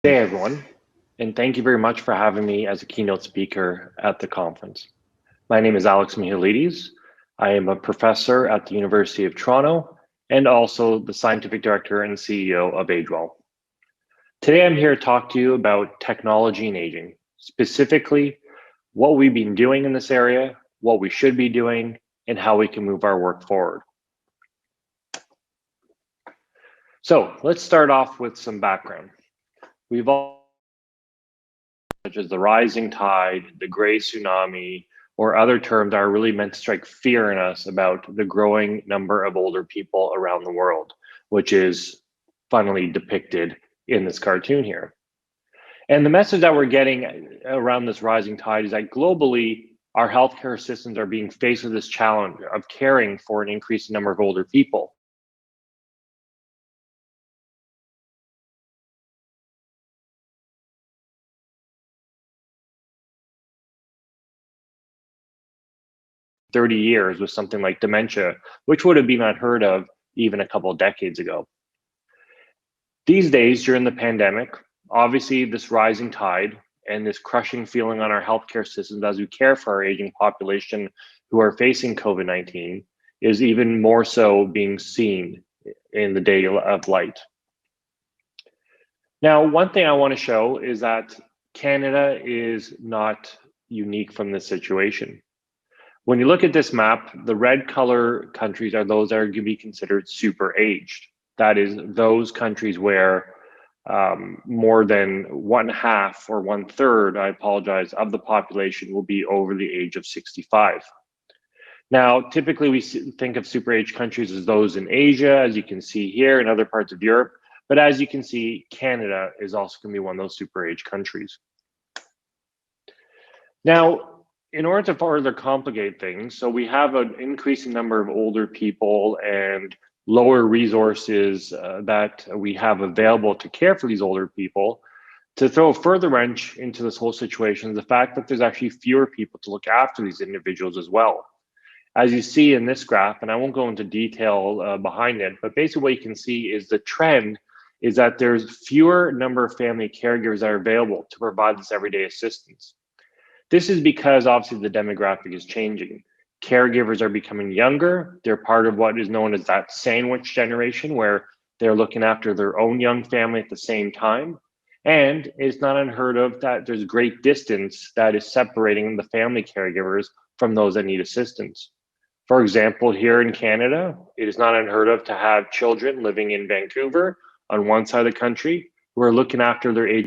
Good day, everyone, and thank you very much for having me as a keynote speaker at the conference. My name is Alex Mihailidis. I am a professor at the University of Toronto and also the scientific director and CEO of AgeWell. Today, I'm here to talk to you about technology and aging, specifically what we've been doing in this area, what we should be doing, and how we can move our work forward. So let's start off with some background. We've all, such as the rising tide, the gray tsunami, or other terms that are really meant to strike fear in us about the growing number of older people around the world, which is funnily depicted in this cartoon here. And the message that we're getting around this rising tide is that globally, our healthcare systems are being faced with this challenge of caring for an increasing number of older people. 30 years with something like dementia, which would have been unheard of even a couple of decades ago. These days, during the pandemic, obviously this rising tide and this crushing feeling on our healthcare systems as we care for our aging population who are facing COVID-19 is even more so being seen in the day of light. Now, one thing I want to show is that Canada is not unique from this situation. When you look at this map, the red color countries are those that are going to be considered super aged. That is those countries where more than 1/2 or 1/3, I apologize, of the population will be over the age of 65. Now, typically we think of super aged countries as those in Asia, as you can see here, and other parts of Europe. But as you can see, Canada is also going to be one of those super aged countries. Now, in order to further complicate things, so we have an increasing number of older people and lower resources that we have available to care for these older people. To throw a further wrench into this whole situation is the fact that there's actually fewer people to look after these individuals as well. As you see in this graph, and I won't go into detail behind it, but basically what you can see is the trend is that there's fewer number of family caregivers that are available to provide this everyday assistance. This is because obviously the demographic is changing. Caregivers are becoming younger. They're part of what is known as that sandwich generation, where they're looking after their own young family at the same time. And it's not unheard of that there's great distance that is separating the family caregivers from those that need assistance. For example, here in Canada, it is not unheard of to have children living in Vancouver on one side of the country who are looking after their aging